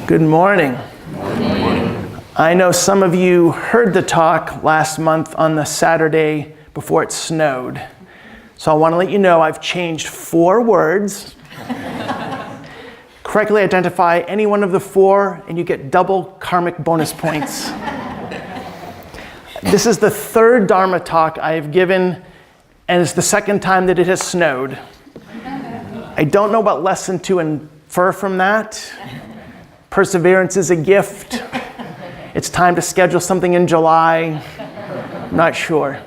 Good morning. I know some of you heard the talk last month on the Saturday before it snowed. So I want to let you know I've changed 4 words. Correctly identify any one of the 4 and you get double karmic bonus points. This is the 3rd Dharma talk I have given, and it's the 2nd time that it has snowed. I don't know what lesson to infer from that. Perseverance is a gift. It's time to schedule something in July. I'm not sure.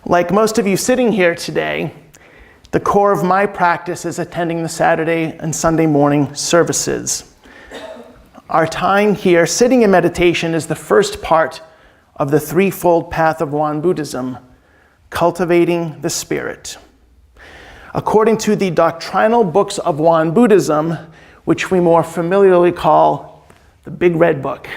Like most of you sitting here today, the core of my practice is attending the Saturday and Sunday morning services. Our time here sitting in meditation is the first part of the threefold path of Won Buddhism, cultivating the spirit. According to the doctrinal books of Won Buddhism, which we more familiarly call the Big Red Book.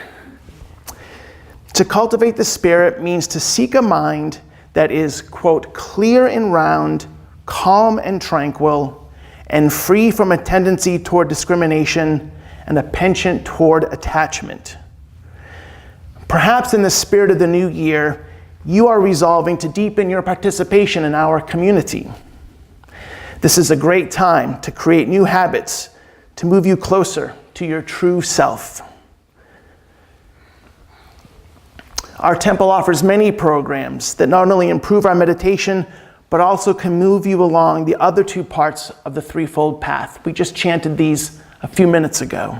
To cultivate the spirit means to seek a mind that is, quote, clear and round, calm and tranquil, and free from a tendency toward discrimination and a penchant toward attachment. Perhaps in the spirit of the new year, you are resolving to deepen your participation in our community. This is a great time to create new habits to move you closer to your true self. Our temple offers many programs that not only improve our meditation, but also can move you along the other 2 parts of the threefold path. We just chanted these a few minutes ago.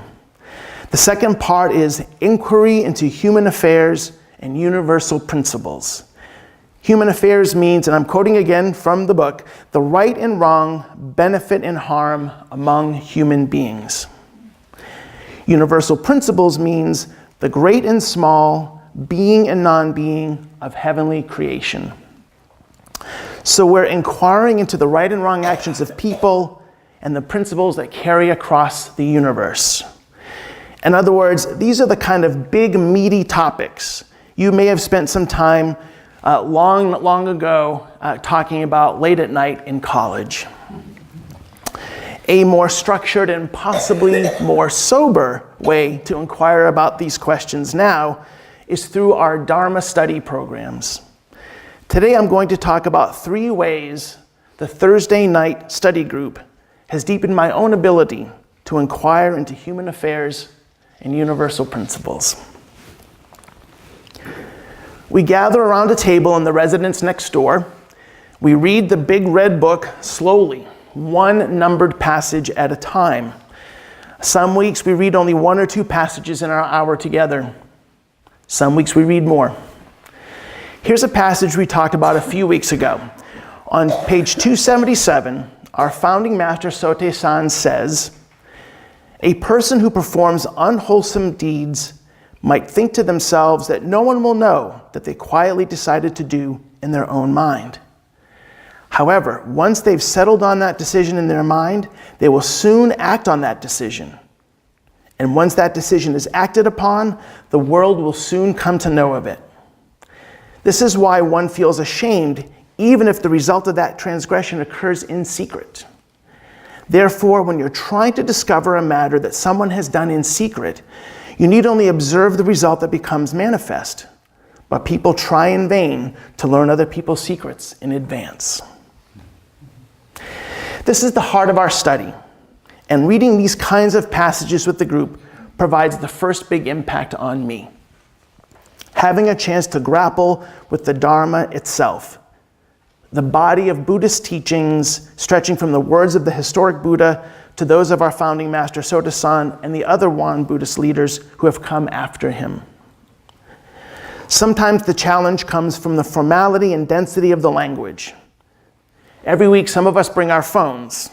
The second part is inquiry into human affairs and universal principles. Human affairs means, and I'm quoting again from the book, the right and wrong, benefit and harm among human beings. Universal principles means the great and small, being and non-being of heavenly creation. So we're inquiring into the right and wrong actions of people and the principles that carry across the universe. In other words, these are the kind of big, meaty topics you may have spent some time long ago talking about late at night in college. A more structured and possibly more sober way to inquire about these questions now is through our Dharma study programs. Today I'm going to talk about 3 ways the Thursday night study group has deepened my own ability to inquire into human affairs and universal principles. We gather around a table in the residence next door. We read the Big Red Book slowly, 1 numbered passage at a time. Some weeks we read only 1 or 2 passages in our hour together. Some weeks we read more. Here's a passage we talked about a few weeks ago. On page 277, our founding master Sote-san says, "A person who performs unwholesome deeds might think to themselves that no one will know that they quietly decided to do in their own mind. However, once they've settled on that decision in their mind, they will soon act on that decision. And once that decision is acted upon, the world will soon come to know of it. This is why one feels ashamed even if the result of that transgression occurs in secret. Therefore, when you're trying to discover a matter that someone has done in secret, you need only observe the result that becomes manifest. But people try in vain to learn other people's secrets in advance." This is the heart of our study, and reading these kinds of passages with the group provides the first big impact on me. Having a chance to grapple with the Dharma itself, the body of Buddhist teachings stretching from the words of the historic Buddha to those of our founding master Soto-san and the other Won Buddhist leaders who have come after him. Sometimes the challenge comes from the formality and density of the language. Every week some of us bring our phones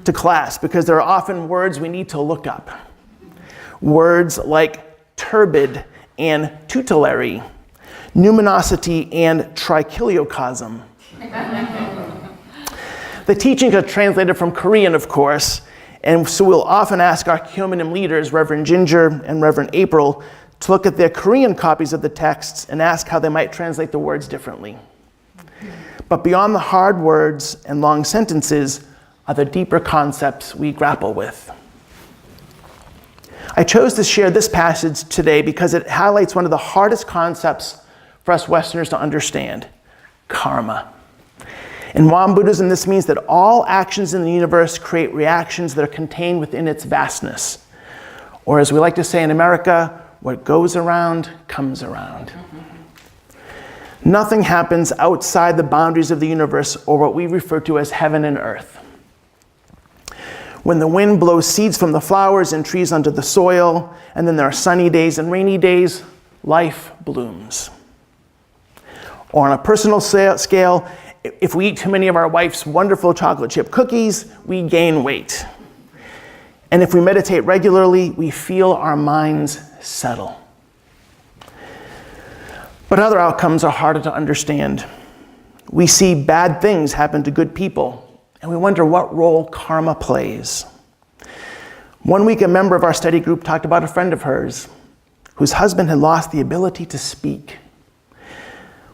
to class because there are often words we need to look up. Words like turbid and tutelary, numinosity and trichiliocosm. The teachings are translated from Korean, of course, and so we'll often ask our Kyominim leaders, Reverend Ginger and Reverend April, to look at their Korean copies of the texts and ask how they might translate the words differently. But beyond the hard words and long sentences are the deeper concepts we grapple with. I chose to share this passage today because it highlights one of the hardest concepts for us Westerners to understand: karma. In Won Buddhism, this means that all actions in the universe create reactions that are contained within its vastness. Or as we like to say in America, what goes around comes around. Nothing happens outside the boundaries of the universe, or what we refer to as heaven and earth. When the wind blows seeds from the flowers and trees onto the soil, and then there are sunny days and rainy days, life blooms. Or on a personal scale, if we eat too many of our wife's wonderful chocolate chip cookies, we gain weight. And if we meditate regularly, we feel our minds settle. But other outcomes are harder to understand. We see bad things happen to good people, and we wonder what role karma plays. One week, a member of our study group talked about a friend of hers whose husband had lost the ability to speak.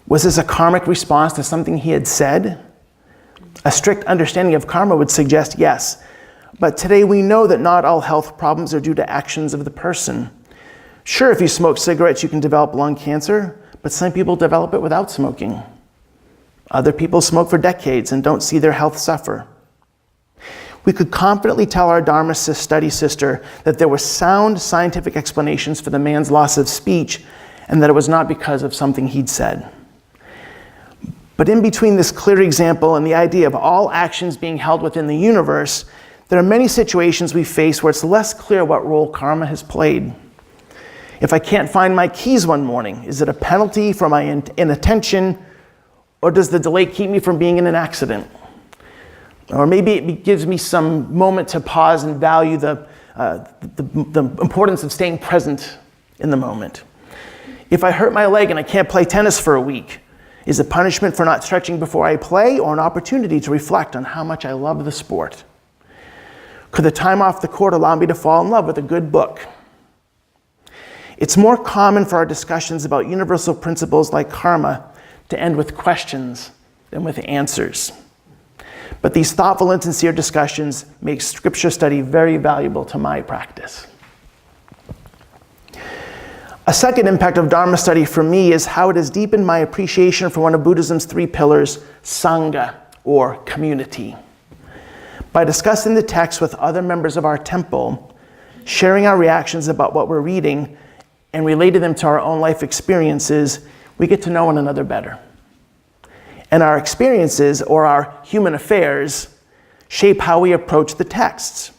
Was this a karmic response to something he had said? A strict understanding of karma would suggest yes. But today we know that not all health problems are due to actions of the person. Sure, if you smoke cigarettes, you can develop lung cancer, but some people develop it without smoking. Other people smoke for decades and don't see their health suffer. We could confidently tell our Dharma study sister that there were sound scientific explanations for the man's loss of speech and that it was not because of something he'd said. But in between this clear example and the idea of all actions being held within the universe, there are many situations we face where it's less clear what role karma has played. If I can't find my keys one morning, is it a penalty for my inattention, or does the delay keep me from being in an accident? Or maybe it gives me some moment to pause and value the importance of staying present in the moment. If I hurt my leg and I can't play tennis for a week, is it punishment for not stretching before I play, or an opportunity to reflect on how much I love the sport? Could the time off the court allow me to fall in love with a good book? It's more common for our discussions about universal principles like karma to end with questions than with answers. But these thoughtful and sincere discussions make scripture study very valuable to my practice. A second impact of Dharma study for me is how it has deepened my appreciation for one of Buddhism's three pillars, Sangha, or community. By discussing the text with other members of our temple, sharing our reactions about what we're reading, and relating them to our own life experiences, we get to know one another better. And our experiences, or our human affairs, shape how we approach the texts.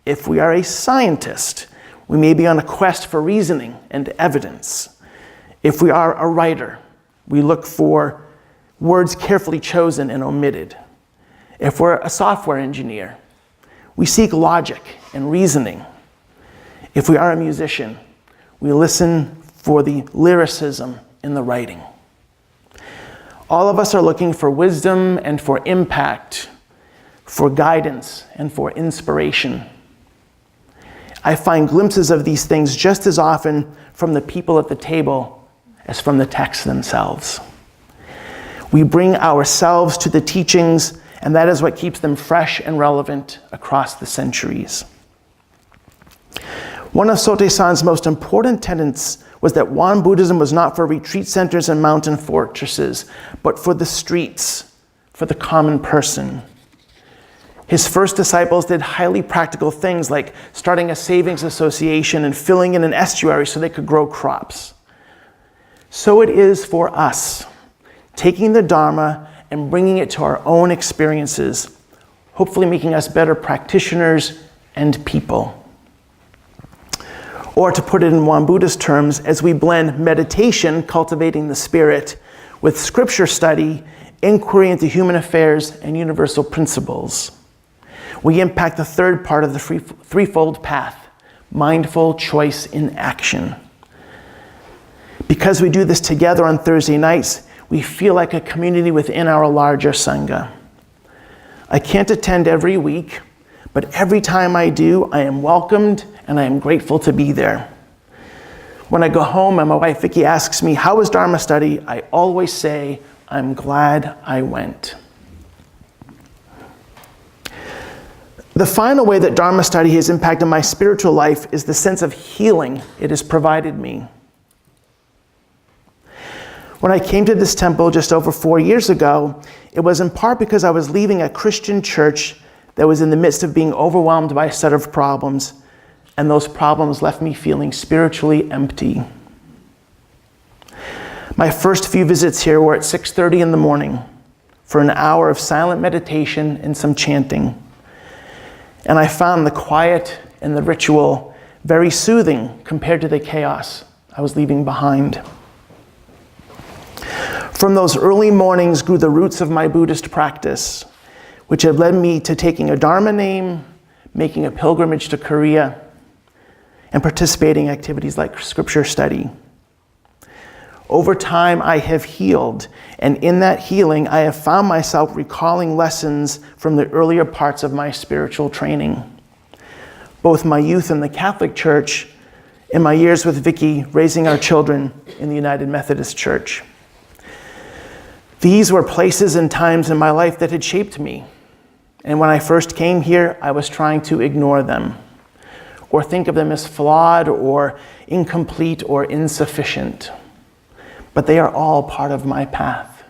If we are a scientist, we may be on a quest for reasoning and evidence. If we are a writer, we look for words carefully chosen and omitted. If we're a software engineer, we seek logic and reasoning. If we are a musician, we listen for the lyricism in the writing. All of us are looking for wisdom and for impact, for guidance and for inspiration. I find glimpses of these things just as often from the people at the table as from the texts themselves. We bring ourselves to the teachings, and that is what keeps them fresh and relevant across the centuries. One of Sotae-san's most important tenets was that Won Buddhism was not for retreat centers and mountain fortresses, but for the streets, for the common person. His first disciples did highly practical things like starting a savings association and filling in an estuary so they could grow crops. So it is for us, taking the Dharma and bringing it to our own experiences, hopefully making us better practitioners and people. Or to put it in Won Buddhist terms, as we blend meditation, cultivating the spirit, with scripture study, inquiry into human affairs and universal principles, we impact the third part of the threefold path, mindful choice in action. Because we do this together on Thursday nights, we feel like a community within our larger Sangha. I can't attend every week, but every time I do, I am welcomed and I am grateful to be there. When I go home and my wife Vicky asks me, "How was Dharma study?" I always say, "I'm glad I went." The final way that Dharma study has impacted my spiritual life is the sense of healing it has provided me. When I came to this temple just over 4 years ago, it was in part because I was leaving a Christian church that was in the midst of being overwhelmed by a set of problems, and those problems left me feeling spiritually empty. My first few visits here were at 6:30 in the morning for an hour of silent meditation and some chanting. And I found the quiet and the ritual very soothing compared to the chaos I was leaving behind. From those early mornings grew the roots of my Buddhist practice, which have led me to taking a Dharma name, making a pilgrimage to Korea, and participating in activities like scripture study. Over time, I have healed, and in that healing, I have found myself recalling lessons from the earlier parts of my spiritual training. Both my youth in the Catholic Church and my years with Vicky raising our children in the United Methodist Church. These were places and times in my life that had shaped me. And when I first came here, I was trying to ignore them, or think of them as flawed or incomplete or insufficient. But they are all part of my path.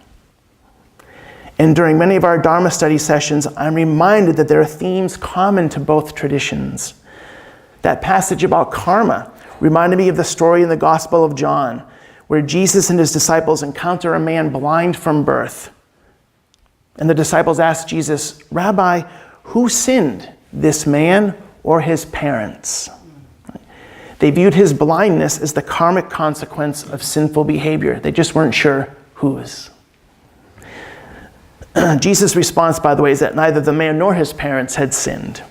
And during many of our Dharma study sessions, I'm reminded that there are themes common to both traditions. That passage about karma reminded me of the story in the Gospel of John, where Jesus and his disciples encounter a man blind from birth. And the disciples ask Jesus, "Rabbi, who sinned, this man or his parents?" They viewed his blindness as the karmic consequence of sinful behavior. They just weren't sure whose. Jesus' response, by the way, is that neither the man nor his parents had sinned.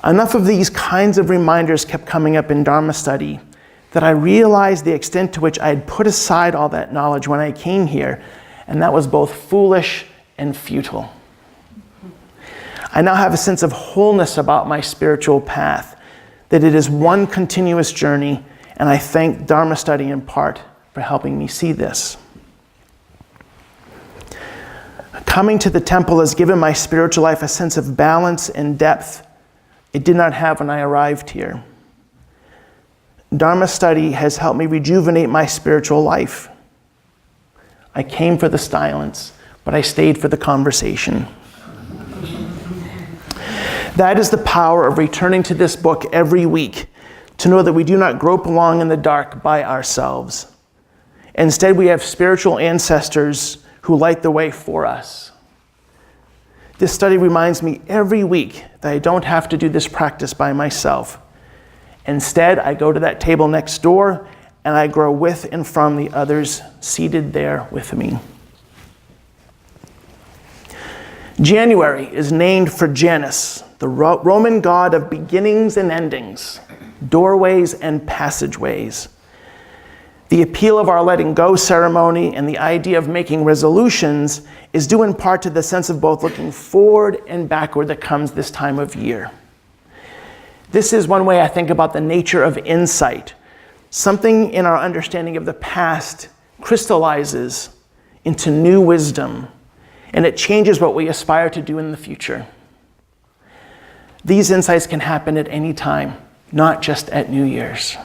Enough of these kinds of reminders kept coming up in Dharma study that I realized the extent to which I had put aside all that knowledge when I came here, and that was both foolish and futile. I now have a sense of wholeness about my spiritual path, that it is one continuous journey, and I thank Dharma study in part for helping me see this. Coming to the temple has given my spiritual life a sense of balance and depth it did not have when I arrived here. Dharma study has helped me rejuvenate my spiritual life. I came for the silence, but I stayed for the conversation. That is the power of returning to this book every week, to know that we do not grope along in the dark by ourselves. Instead, we have spiritual ancestors who light the way for us. This study reminds me every week that I don't have to do this practice by myself. Instead, I go to that table next door and I grow with and from the others seated there with me. January is named for Janus, the Roman god of beginnings and endings, doorways and passageways. The appeal of our letting go ceremony and the idea of making resolutions is due in part to the sense of both looking forward and backward that comes this time of year. This is one way I think about the nature of insight. Something in our understanding of the past crystallizes into new wisdom, and it changes what we aspire to do in the future. These insights can happen at any time, not just at New Year's.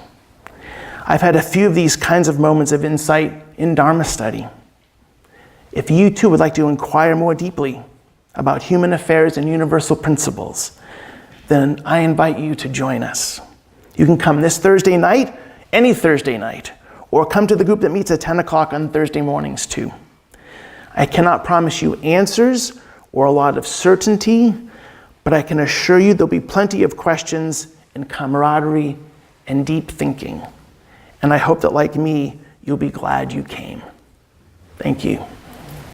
I've had a few of these kinds of moments of insight in Dharma study. If you too would like to inquire more deeply about human affairs and universal principles, then I invite you to join us. You can come this Thursday night, any Thursday night, or come to the group that meets at 10 o'clock on Thursday mornings too. I cannot promise you answers or a lot of certainty, but I can assure you there'll be plenty of questions and camaraderie and deep thinking. And I hope that, like me, you'll be glad you came. Thank you.